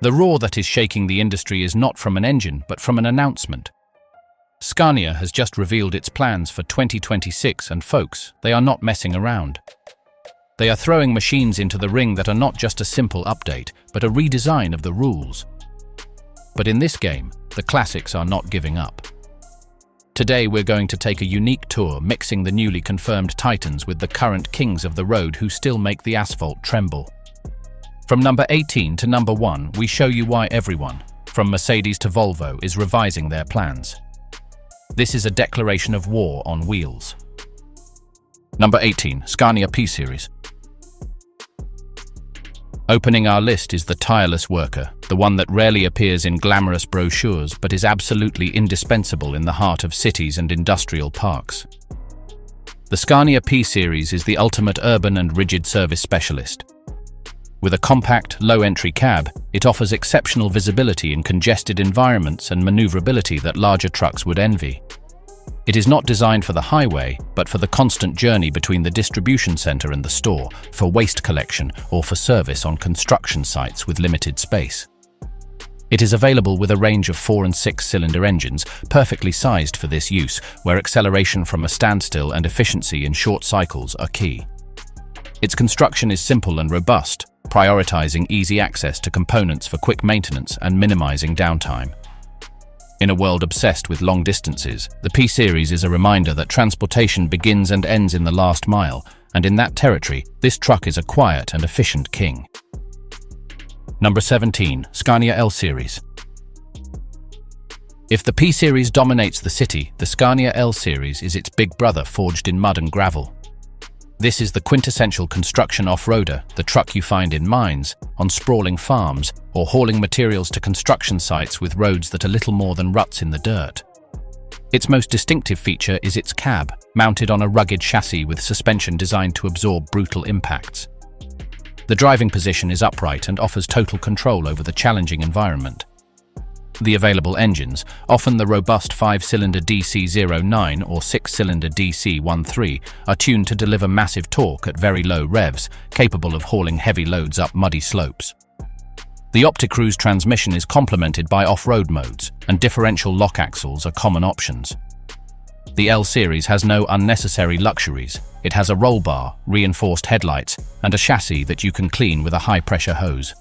The roar that is shaking the industry is not from an engine, but from an announcement. Scania has just revealed its plans for 2026, and folks, they are not messing around. They are throwing machines into the ring that are not just a simple update, but a redesign of the rules. But in this game, the classics are not giving up. Today we're going to take a unique tour, mixing the newly confirmed titans with the current kings of the road who still make the asphalt tremble. From number 18 to number 1, we show you why everyone, from Mercedes to Volvo, is revising their plans. This is a declaration of war on wheels. Number 18, Scania P-Series. Opening our list is the tireless worker, the one that rarely appears in glamorous brochures but is absolutely indispensable in the heart of cities and industrial parks. The Scania P-Series is the ultimate urban and rigid service specialist. With a compact, low-entry cab, it offers exceptional visibility in congested environments and maneuverability that larger trucks would envy. It is not designed for the highway, but for the constant journey between the distribution center and the store, for waste collection, or for service on construction sites with limited space. It is available with a range of 4- and 6-cylinder engines, perfectly sized for this use, where acceleration from a standstill and efficiency in short cycles are key. Its construction is simple and robust, prioritizing easy access to components for quick maintenance and minimizing downtime. In a world obsessed with long distances, the P-Series is a reminder that transportation begins and ends in the last mile, and in that territory, this truck is a quiet and efficient king. Number 17, Scania L-Series. If the P-Series dominates the city, the Scania L-Series is its big brother forged in mud and gravel. This is the quintessential construction off-roader, the truck you find in mines, on sprawling farms, or hauling materials to construction sites with roads that are little more than ruts in the dirt. Its most distinctive feature is its cab, mounted on a rugged chassis with suspension designed to absorb brutal impacts. The driving position is upright and offers total control over the challenging environment. The available engines, often the robust 5-cylinder DC09 or 6-cylinder DC13, are tuned to deliver massive torque at very low revs, capable of hauling heavy loads up muddy slopes. The OptiCruise transmission is complemented by off-road modes, and differential lock axles are common options. The L-Series has no unnecessary luxuries. It has a roll bar, reinforced headlights, and a chassis that you can clean with a high-pressure hose.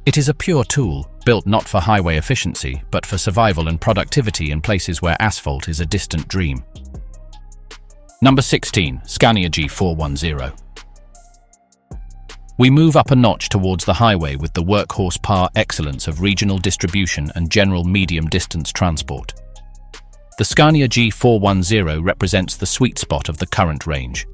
It is a pure tool, built not for highway efficiency, but for survival and productivity in places where asphalt is a distant dream. Number 16, Scania G410. We move up a notch towards the highway with the workhorse excellence of regional distribution and general medium-distance transport. The Scania G410 represents the sweet spot of the current range.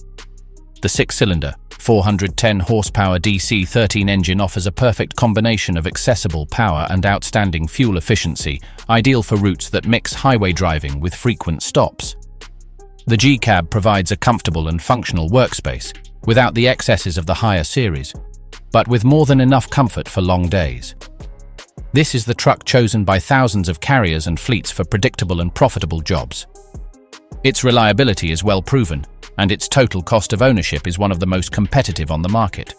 The 6-cylinder, 410 horsepower DC13 engine offers a perfect combination of accessible power and outstanding fuel efficiency, ideal for routes that mix highway driving with frequent stops. The G-Cab provides a comfortable and functional workspace, without the excesses of the higher series, but with more than enough comfort for long days. This is the truck chosen by thousands of carriers and fleets for predictable and profitable jobs. Its reliability is well proven, and its total cost of ownership is one of the most competitive on the market.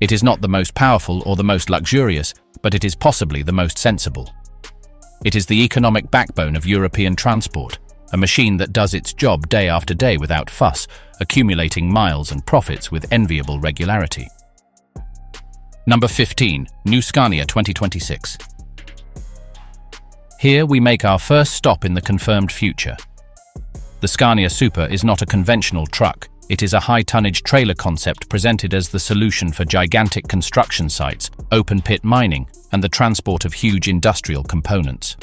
It is not the most powerful or the most luxurious, but it is possibly the most sensible. It is the economic backbone of European transport, a machine that does its job day after day without fuss, accumulating miles and profits with enviable regularity. Number 15, New Scania 2026. Here we make our first stop in the confirmed future. The Scania Super is not a conventional truck, it is a high-tonnage trailer concept presented as the solution for gigantic construction sites, open-pit mining, and the transport of huge industrial components.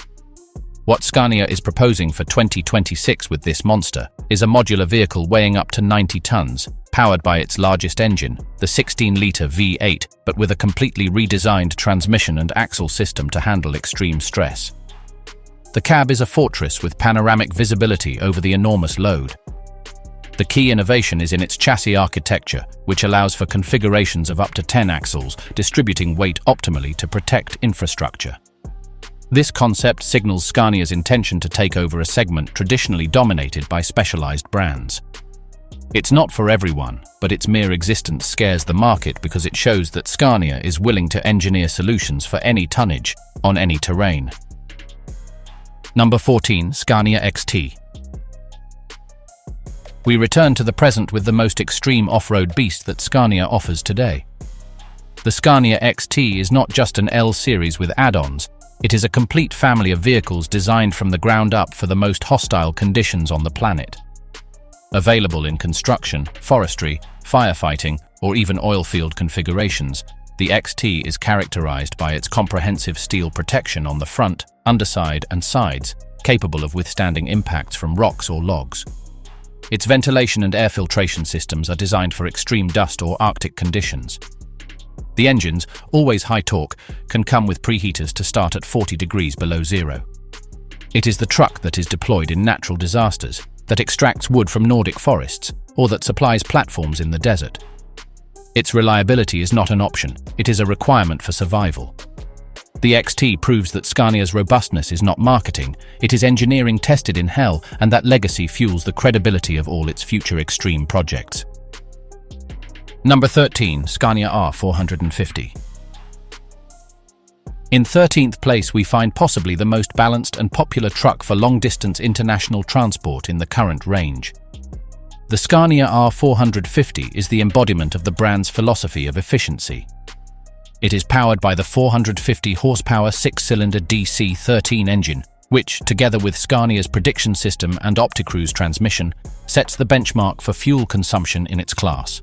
What Scania is proposing for 2026 with this monster is a modular vehicle weighing up to 90 tons, powered by its largest engine, the 16-litre V8, but with a completely redesigned transmission and axle system to handle extreme stress. The cab is a fortress with panoramic visibility over the enormous load. The key innovation is in its chassis architecture, which allows for configurations of up to 10 axles, distributing weight optimally to protect infrastructure. This concept signals Scania's intention to take over a segment traditionally dominated by specialized brands. It's not for everyone, but its mere existence scares the market because it shows that Scania is willing to engineer solutions for any tonnage, on any terrain. Number 14. Scania XT. We return to the present with the most extreme off-road beast that Scania offers today. The Scania XT is not just an L series with add-ons, it is a complete family of vehicles designed from the ground up for the most hostile conditions on the planet. Available in construction, forestry, firefighting, or even oilfield configurations, the XT is characterized by its comprehensive steel protection on the front, underside, and sides, capable of withstanding impacts from rocks or logs. Its ventilation and air filtration systems are designed for extreme dust or Arctic conditions. The engines, always high torque, can come with preheaters to start at 40 degrees below zero. It is the truck that is deployed in natural disasters, that extracts wood from Nordic forests, or that supplies platforms in the desert. Its reliability is not an option, it is a requirement for survival. The XT proves that Scania's robustness is not marketing, it is engineering tested in hell, and that legacy fuels the credibility of all its future extreme projects. Number 13. Scania R450. In 13th place we find possibly the most balanced and popular truck for long-distance international transport in the current range. The Scania R450 is the embodiment of the brand's philosophy of efficiency. It is powered by the 450 horsepower 6-cylinder DC-13 engine, which, together with Scania's prediction system and OptiCruise transmission, sets the benchmark for fuel consumption in its class.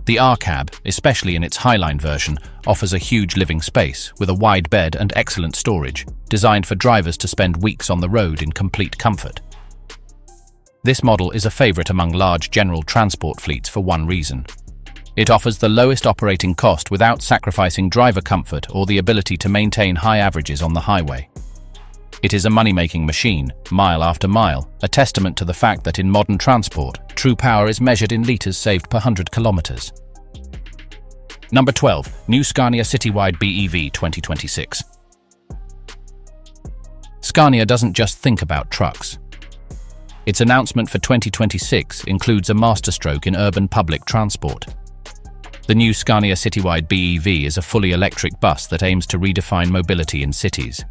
The R-Cab, especially in its Highline version, offers a huge living space with a wide bed and excellent storage, designed for drivers to spend weeks on the road in complete comfort. This model is a favorite among large general transport fleets for one reason. It offers the lowest operating cost without sacrificing driver comfort or the ability to maintain high averages on the highway. It is a money-making machine, mile after mile, a testament to the fact that in modern transport, true power is measured in litres saved per 100 kilometres. Number 12. New Scania Citywide BEV 2026. Scania doesn't just think about trucks. Its announcement for 2026 includes a masterstroke in urban public transport. The new Scania Citywide BEV is a fully electric bus that aims to redefine mobility in cities.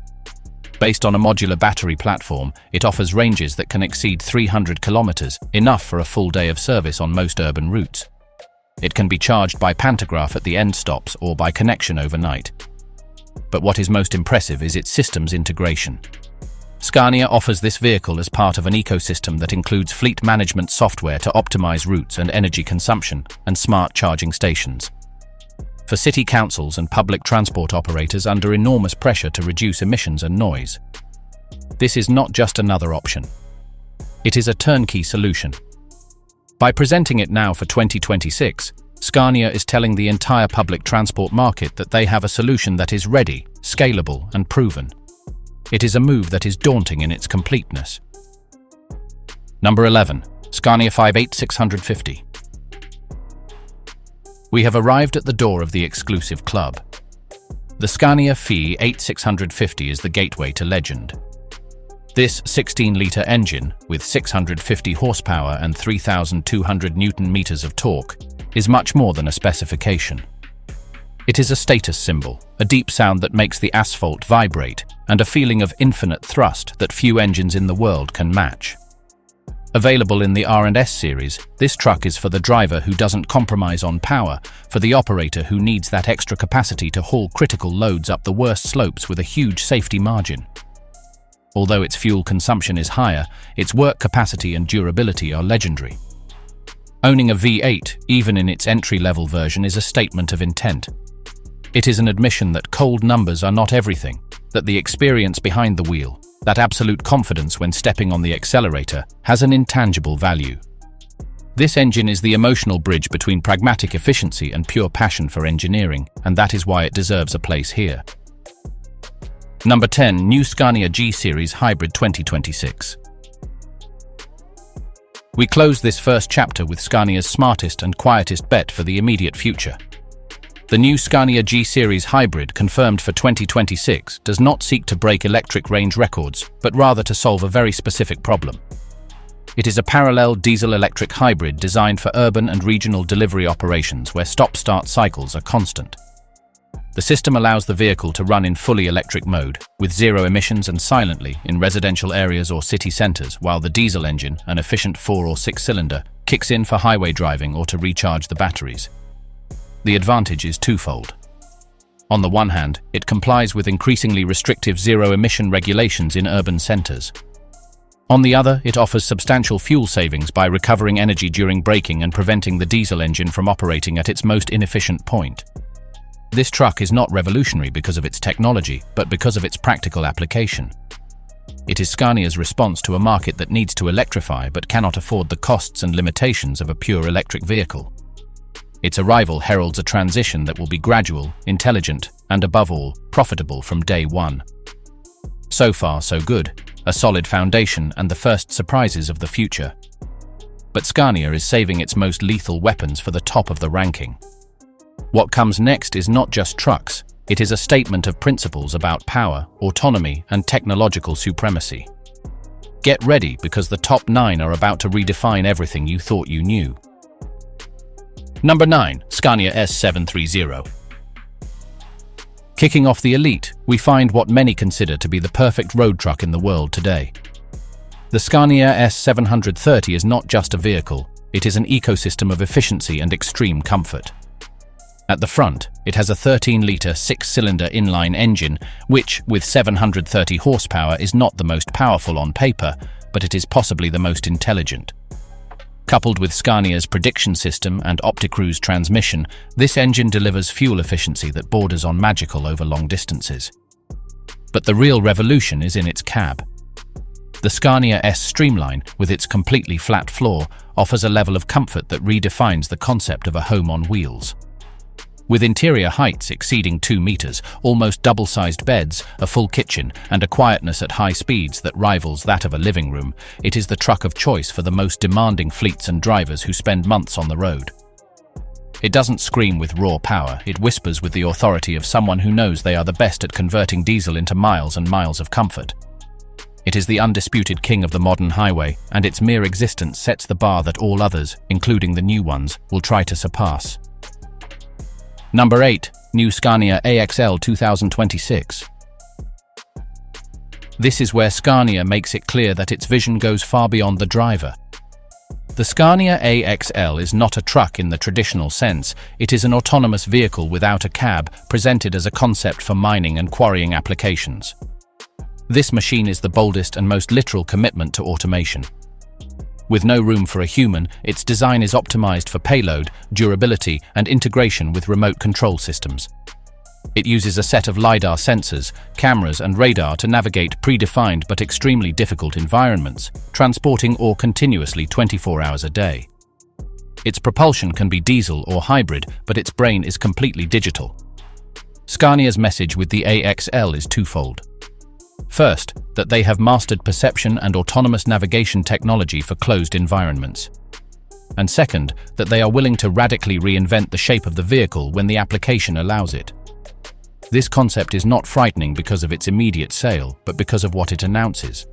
Based on a modular battery platform, it offers ranges that can exceed 300 kilometers, enough for a full day of service on most urban routes. It can be charged by pantograph at the end stops or by connection overnight. But what is most impressive is its systems integration. Scania offers this vehicle as part of an ecosystem that includes fleet management software to optimize routes and energy consumption, and smart charging stations. For city councils and public transport operators under enormous pressure to reduce emissions and noise, this is not just another option. It is a turnkey solution. By presenting it now for 2026, Scania is telling the entire public transport market that they have a solution that is ready, scalable, and proven. It is a move that is daunting in its completeness. Number 11. Scania 58650. We have arrived at the door of the exclusive club. The Scania 58650 is the gateway to legend. This 16-litre engine, with 650 horsepower and 3,200 Newton-meters of torque, is much more than a specification. It is a status symbol, a deep sound that makes the asphalt vibrate, and a feeling of infinite thrust that few engines in the world can match. Available in the R&S series, this truck is for the driver who doesn't compromise on power, for the operator who needs that extra capacity to haul critical loads up the worst slopes with a huge safety margin. Although its fuel consumption is higher, its work capacity and durability are legendary. Owning a V8, even in its entry-level version, is a statement of intent. It is an admission that cold numbers are not everything, that the experience behind the wheel, that absolute confidence when stepping on the accelerator, has an intangible value. This engine is the emotional bridge between pragmatic efficiency and pure passion for engineering, and that is why it deserves a place here. Number 10. New Scania G-Series Hybrid 2026. We close this first chapter with Scania's smartest and quietest bet for the immediate future. The new Scania G-Series Hybrid, confirmed for 2026, does not seek to break electric range records, but rather to solve a very specific problem. It is a parallel diesel-electric hybrid designed for urban and regional delivery operations where stop-start cycles are constant. The system allows the vehicle to run in fully electric mode, with zero emissions and silently in residential areas or city centres, while the diesel engine, an efficient 4- or 6-cylinder, kicks in for highway driving or to recharge the batteries. The advantage is twofold. On the one hand, it complies with increasingly restrictive zero-emission regulations in urban centres. On the other, it offers substantial fuel savings by recovering energy during braking and preventing the diesel engine from operating at its most inefficient point. This truck is not revolutionary because of its technology, but because of its practical application. It is Scania's response to a market that needs to electrify but cannot afford the costs and limitations of a pure electric vehicle. Its arrival heralds a transition that will be gradual, intelligent, and above all, profitable from day one. So far, so good. A solid foundation and the first surprises of the future. But Scania is saving its most lethal weapons for the top of the ranking. What comes next is not just trucks, it is a statement of principles about power, autonomy, and technological supremacy. Get ready because the top 9 are about to redefine everything you thought you knew. Number 9. Scania S730. Kicking off the elite, we find what many consider to be the perfect road truck in the world today. The Scania S730 is not just a vehicle, it is an ecosystem of efficiency and extreme comfort. At the front, it has a 13-litre 6-cylinder inline engine, which, with 730 horsepower, is not the most powerful on paper, but it is possibly the most intelligent. Coupled with Scania's prediction system and OptiCruise transmission, this engine delivers fuel efficiency that borders on magical over long distances. But the real revolution is in its cab. The Scania S Streamline, with its completely flat floor, offers a level of comfort that redefines the concept of a home on wheels. With interior heights exceeding 2 meters, almost double-sized beds, a full kitchen, and a quietness at high speeds that rivals that of a living room, it is the truck of choice for the most demanding fleets and drivers who spend months on the road. It doesn't scream with raw power, it whispers with the authority of someone who knows they are the best at converting diesel into miles and miles of comfort. It is the undisputed king of the modern highway, and its mere existence sets the bar that all others, including the new ones, will try to surpass. Number 8. New Scania AXL 2026. This is where Scania makes it clear that its vision goes far beyond the driver. The Scania AXL is not a truck in the traditional sense, it is an autonomous vehicle without a cab, presented as a concept for mining and quarrying applications. This machine is the boldest and most literal commitment to automation. With no room for a human, its design is optimized for payload, durability, and integration with remote control systems. It uses a set of LiDAR sensors, cameras, and radar to navigate predefined but extremely difficult environments, transporting ore continuously 24 hours a day. Its propulsion can be diesel or hybrid, but its brain is completely digital. Scania's message with the AXL is twofold. First, that they have mastered perception and autonomous navigation technology for closed environments. And second, that they are willing to radically reinvent the shape of the vehicle when the application allows it. This concept is not frightening because of its immediate sale, but because of what it announces.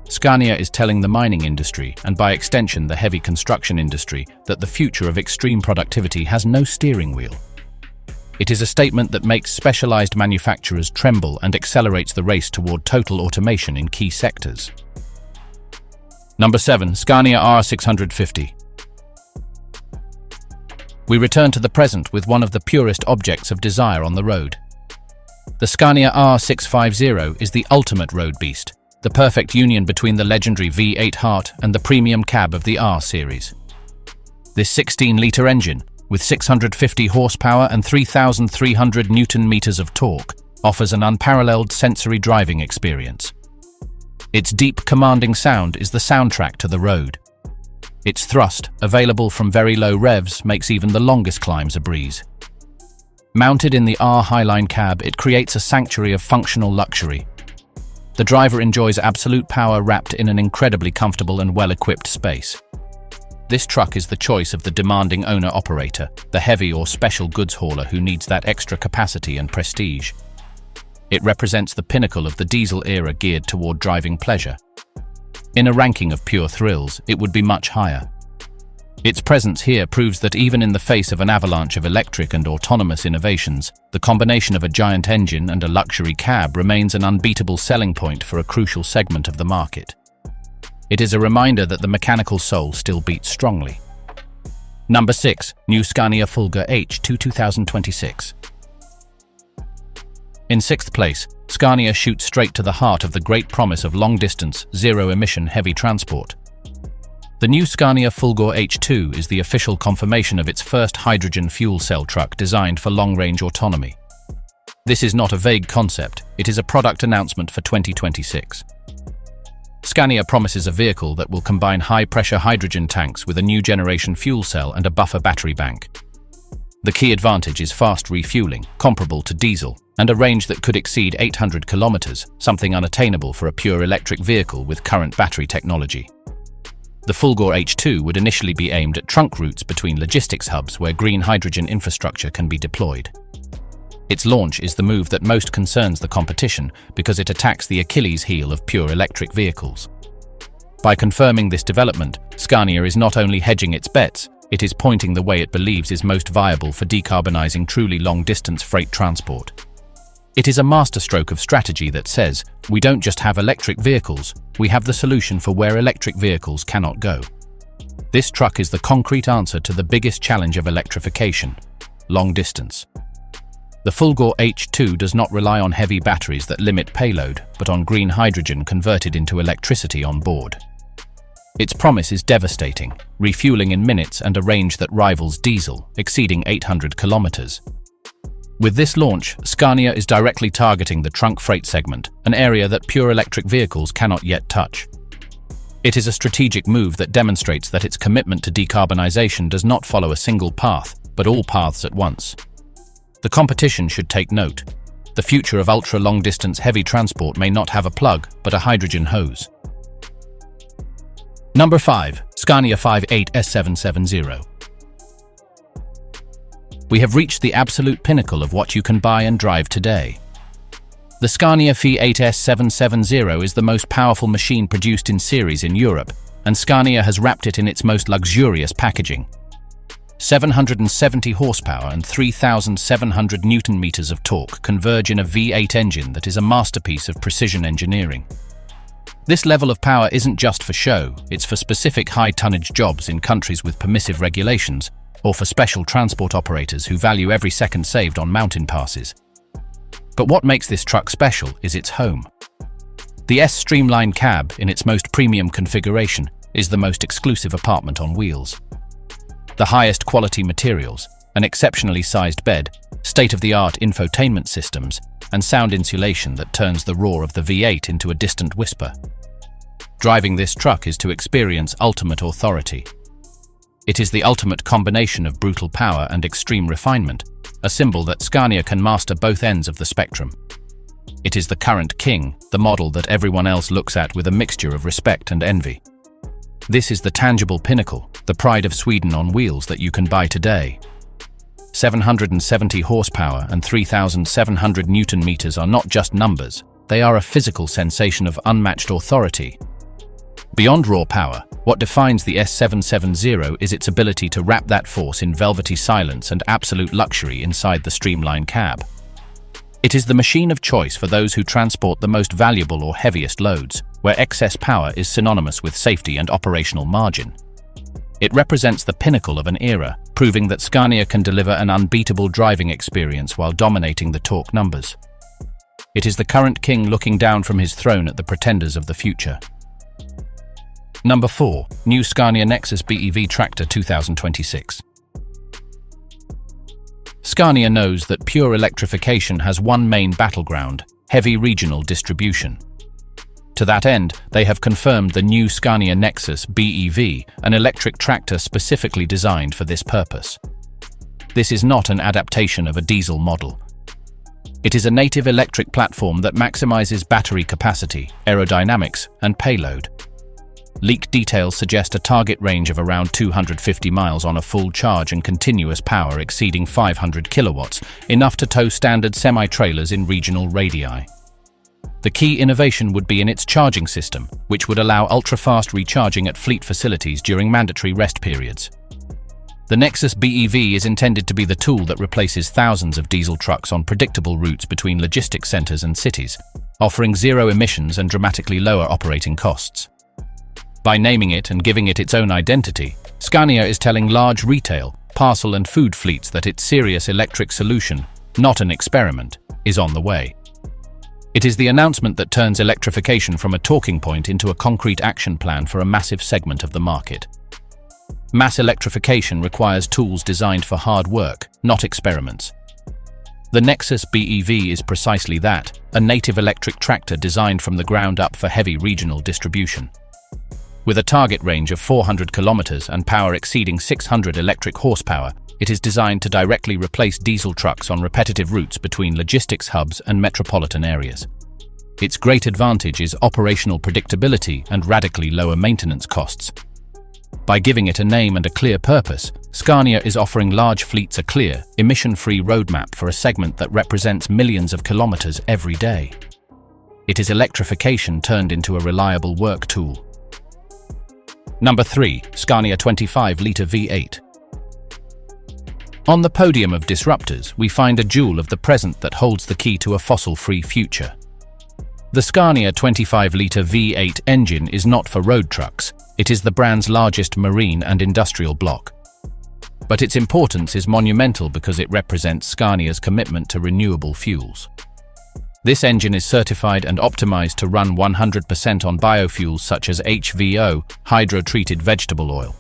Scania is telling the mining industry, and by extension the heavy construction industry, that the future of extreme productivity has no steering wheel. It is a statement that makes specialized manufacturers tremble and accelerates the race toward total automation in key sectors. Number 7. Scania R650. We return to the present with one of the purest objects of desire on the road. The Scania R650 is the ultimate road beast, the perfect union between the legendary V8 heart and the premium cab of the R series. This 16-litre engine, with 650 horsepower and 3,300 Newton-meters of torque, offers an unparalleled sensory driving experience. Its deep, commanding sound is the soundtrack to the road. Its thrust, available from very low revs, makes even the longest climbs a breeze. Mounted in the R Highline cab, it creates a sanctuary of functional luxury. The driver enjoys absolute power wrapped in an incredibly comfortable and well-equipped space. This truck is the choice of the demanding owner-operator, the heavy or special goods hauler who needs that extra capacity and prestige. It represents the pinnacle of the diesel era geared toward driving pleasure. In a ranking of pure thrills, it would be much higher. Its presence here proves that even in the face of an avalanche of electric and autonomous innovations, the combination of a giant engine and a luxury cab remains an unbeatable selling point for a crucial segment of the market. It is a reminder that the mechanical soul still beats strongly. Number 6. New Scania Fulgur H2 2026. In 6th place, Scania shoots straight to the heart of the great promise of long-distance, zero-emission heavy transport. The new Scania Fulgur H2 is the official confirmation of its first hydrogen fuel cell truck designed for long-range autonomy. This is not a vague concept, it is a product announcement for 2026. Scania promises a vehicle that will combine high-pressure hydrogen tanks with a new generation fuel cell and a buffer battery bank. The key advantage is fast refueling, comparable to diesel, and a range that could exceed 800 kilometers, something unattainable for a pure electric vehicle with current battery technology. The Fulgur H2 would initially be aimed at trunk routes between logistics hubs where green hydrogen infrastructure can be deployed. Its launch is the move that most concerns the competition because it attacks the Achilles heel of pure electric vehicles. By confirming this development, Scania is not only hedging its bets, it is pointing the way it believes is most viable for decarbonizing truly long-distance freight transport. It is a masterstroke of strategy that says, we don't just have electric vehicles, we have the solution for where electric vehicles cannot go. This truck is the concrete answer to the biggest challenge of electrification: long distance. The Fulgur H2 does not rely on heavy batteries that limit payload, but on green hydrogen converted into electricity on board. Its promise is devastating, refueling in minutes and a range that rivals diesel, exceeding 800 kilometers. With this launch, Scania is directly targeting the trunk freight segment, an area that pure electric vehicles cannot yet touch. It is a strategic move that demonstrates that its commitment to decarbonization does not follow a single path, but all paths at once. The competition should take note. The future of ultra-long-distance heavy transport may not have a plug, but a hydrogen hose. Number 5. Scania 58 S770. We have reached the absolute pinnacle of what you can buy and drive today. The Scania 58 S770 is the most powerful machine produced in series in Europe, and Scania has wrapped it in its most luxurious packaging. 770 horsepower and 3,700 Newton-meters of torque converge in a V8 engine that is a masterpiece of precision engineering. This level of power isn't just for show, it's for specific high-tonnage jobs in countries with permissive regulations, or for special transport operators who value every second saved on mountain passes. But what makes this truck special is its home. The S Streamline cab, in its most premium configuration, is the most exclusive apartment on wheels. The highest quality materials, an exceptionally sized bed, state-of-the-art infotainment systems, and sound insulation that turns the roar of the V8 into a distant whisper. Driving this truck is to experience ultimate authority. It is the ultimate combination of brutal power and extreme refinement, a symbol that Scania can master both ends of the spectrum. It is the current king, the model that everyone else looks at with a mixture of respect and envy. This is the tangible pinnacle, the pride of Sweden on wheels that you can buy today. 770 horsepower and 3,700 Newton-meters are not just numbers, they are a physical sensation of unmatched authority. Beyond raw power, what defines the S770 is its ability to wrap that force in velvety silence and absolute luxury inside the Streamline cab. It is the machine of choice for those who transport the most valuable or heaviest loads, where excess power is synonymous with safety and operational margin. It represents the pinnacle of an era, proving that Scania can deliver an unbeatable driving experience while dominating the torque numbers. It is the current king looking down from his throne at the pretenders of the future. Number 4. New Scania Nexus BEV Tractor 2026. Scania knows that pure electrification has one main battleground: heavy regional distribution. To that end, they have confirmed the new Scania Nexus BEV, an electric tractor specifically designed for this purpose. This is not an adaptation of a diesel model. It is a native electric platform that maximizes battery capacity, aerodynamics, and payload. Leaked details suggest a target range of around 250 miles on a full charge and continuous power exceeding 500 kilowatts, enough to tow standard semi-trailers in regional radii. The key innovation would be in its charging system, which would allow ultra-fast recharging at fleet facilities during mandatory rest periods. The Nexus BEV is intended to be the tool that replaces thousands of diesel trucks on predictable routes between logistics centers and cities, offering zero emissions and dramatically lower operating costs. By naming it and giving it its own identity, Scania is telling large retail, parcel and food fleets that its serious electric solution, not an experiment, is on the way. It is the announcement that turns electrification from a talking point into a concrete action plan for a massive segment of the market. Mass electrification requires tools designed for hard work, not experiments. The Nexus BEV is precisely that, a native electric tractor designed from the ground up for heavy regional distribution. With a target range of 400 kilometers and power exceeding 600 electric horsepower, it is designed to directly replace diesel trucks on repetitive routes between logistics hubs and metropolitan areas. Its great advantage is operational predictability and radically lower maintenance costs. By giving it a name and a clear purpose, Scania is offering large fleets a clear, emission-free roadmap for a segment that represents millions of kilometers every day. It is electrification turned into a reliable work tool. Number 3. Scania 25-litre V8. On the podium of disruptors, we find a jewel of the present that holds the key to a fossil-free future. The Scania 25-litre V8 engine is not for road trucks, it is the brand's largest marine and industrial block. But its importance is monumental because it represents Scania's commitment to renewable fuels. This engine is certified and optimized to run 100% on biofuels such as HVO, hydro-treated vegetable oil.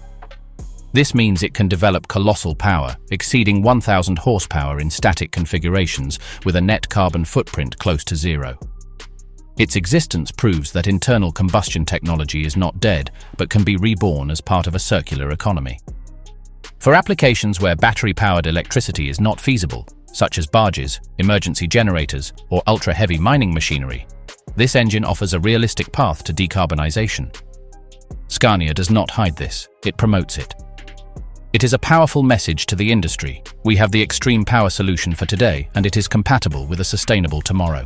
This means it can develop colossal power, exceeding 1,000 horsepower in static configurations, with a net carbon footprint close to zero. Its existence proves that internal combustion technology is not dead, but can be reborn as part of a circular economy. For applications where battery-powered electricity is not feasible, such as barges, emergency generators, or ultra-heavy mining machinery, this engine offers a realistic path to decarbonization. Scania does not hide this, it promotes it. It is a powerful message to the industry. We have the extreme power solution for today, and it is compatible with a sustainable tomorrow.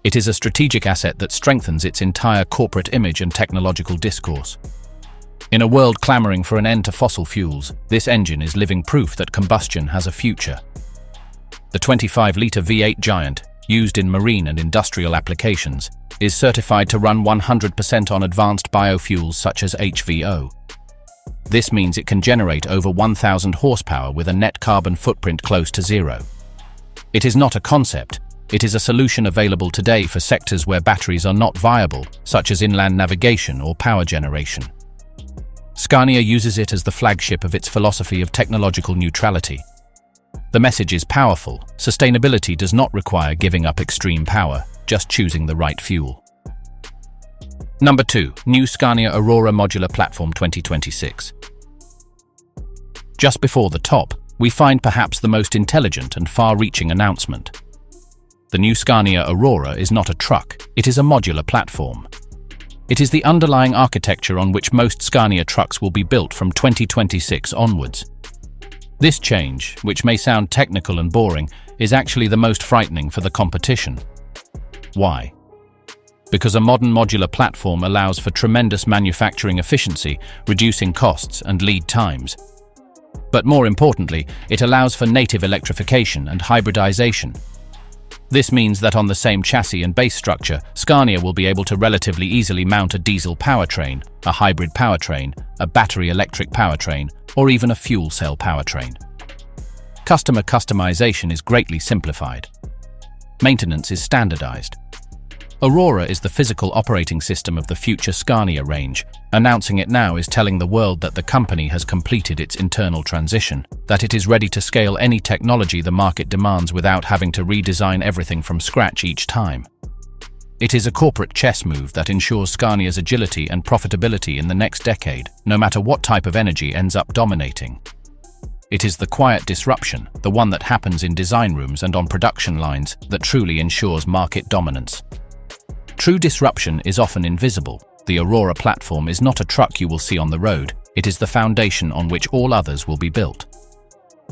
It is a strategic asset that strengthens its entire corporate image and technological discourse. In a world clamoring for an end to fossil fuels, this engine is living proof that combustion has a future. The 25-litre V8 giant, used in marine and industrial applications, is certified to run 100% on advanced biofuels such as HVO. This means it can generate over 1,000 horsepower with a net carbon footprint close to zero. It is not a concept, it is a solution available today for sectors where batteries are not viable, such as inland navigation or power generation. Scania uses it as the flagship of its philosophy of technological neutrality. The message is powerful. Sustainability does not require giving up extreme power, just choosing the right fuel. Number 2. New Scania Aurora Modular Platform 2026. Just before the top, we find perhaps the most intelligent and far-reaching announcement. The new Scania Aurora is not a truck, it is a modular platform. It is the underlying architecture on which most Scania trucks will be built from 2026 onwards. This change, which may sound technical and boring, is actually the most frightening for the competition. Why? Because a modern modular platform allows for tremendous manufacturing efficiency, reducing costs and lead times. But more importantly, it allows for native electrification and hybridization. This means that on the same chassis and base structure, Scania will be able to relatively easily mount a diesel powertrain, a hybrid powertrain, a battery electric powertrain, or even a fuel cell powertrain. Customer customization is greatly simplified. Maintenance is standardized. Aurora is the physical operating system of the future Scania range. Announcing it now is telling the world that the company has completed its internal transition, that it is ready to scale any technology the market demands without having to redesign everything from scratch each time. It is a corporate chess move that ensures Scania's agility and profitability in the next decade, no matter what type of energy ends up dominating. It is the quiet disruption, the one that happens in design rooms and on production lines, that truly ensures market dominance. True disruption is often invisible. The Aurora platform is not a truck you will see on the road, it is the foundation on which all others will be built.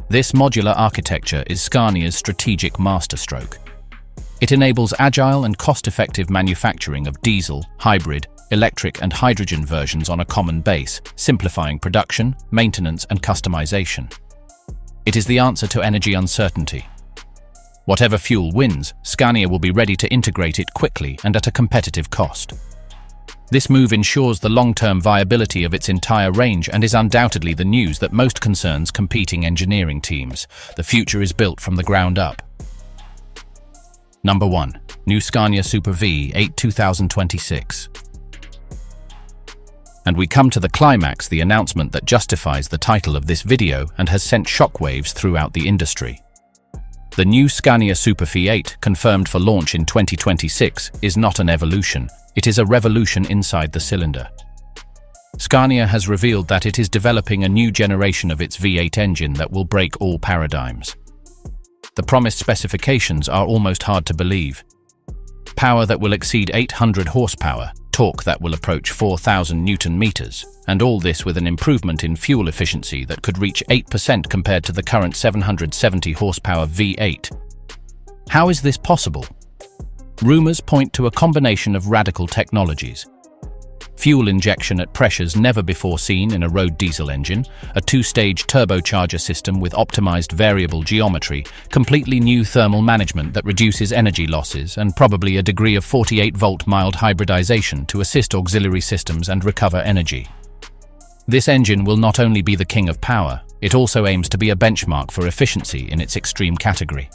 This modular architecture is Scania's strategic masterstroke. It enables agile and cost-effective manufacturing of diesel, hybrid, electric and hydrogen versions on a common base, simplifying production, maintenance and customization. It is the answer to energy uncertainty. Whatever fuel wins, Scania will be ready to integrate it quickly and at a competitive cost. This move ensures the long-term viability of its entire range and is undoubtedly the news that most concerns competing engineering teams. The future is built from the ground up. Number 1. New Scania Super V8 2026. And we come to the climax, the announcement that justifies the title of this video and has sent shockwaves throughout the industry. The new Scania Super V8, confirmed for launch in 2026, is not an evolution, it is a revolution inside the cylinder. Scania has revealed that it is developing a new generation of its V8 engine that will break all paradigms. The promised specifications are almost hard to believe. Power that will exceed 800 horsepower, torque that will approach 4,000 Newton-meters, and all this with an improvement in fuel efficiency that could reach 8% compared to the current 770 horsepower V8. How is this possible? Rumors point to a combination of radical technologies. Fuel injection at pressures never before seen in a road diesel engine, a two-stage turbocharger system with optimized variable geometry, completely new thermal management that reduces energy losses, and probably a degree of 48-volt mild hybridization to assist auxiliary systems and recover energy. This engine will not only be the king of power, it also aims to be a benchmark for efficiency in its extreme category.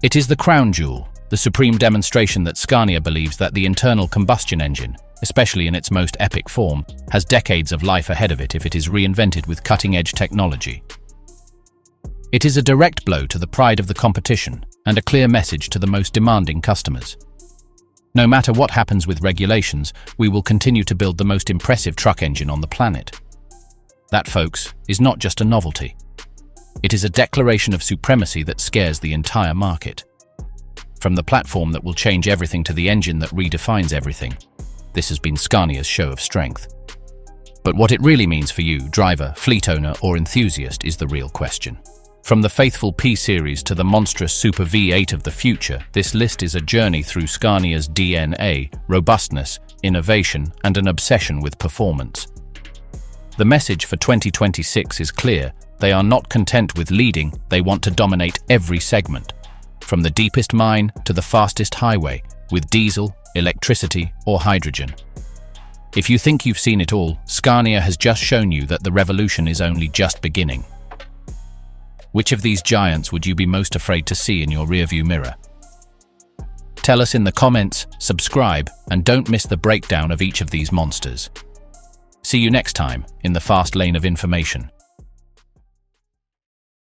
It is the crown jewel, the supreme demonstration that Scania believes that the internal combustion engine, especially in its most epic form, has decades of life ahead of it if it is reinvented with cutting-edge technology. It is a direct blow to the pride of the competition and a clear message to the most demanding customers. No matter what happens with regulations, we will continue to build the most impressive truck engine on the planet. That, folks, is not just a novelty. It is a declaration of supremacy that scares the entire market. From the platform that will change everything to the engine that redefines everything, this has been Scania's show of strength. But what it really means for you, driver, fleet owner or enthusiast, is the real question. From the faithful P-Series to the monstrous Super V8 of the future, this list is a journey through Scania's DNA, robustness, innovation, and an obsession with performance. The message for 2026 is clear. They are not content with leading, they want to dominate every segment. From the deepest mine to the fastest highway, with diesel, electricity, or hydrogen. If you think you've seen it all, Scania has just shown you that the revolution is only just beginning. Which of these giants would you be most afraid to see in your rearview mirror? Tell us in the comments, subscribe, and don't miss the breakdown of each of these monsters. See you next time in the fast lane of information.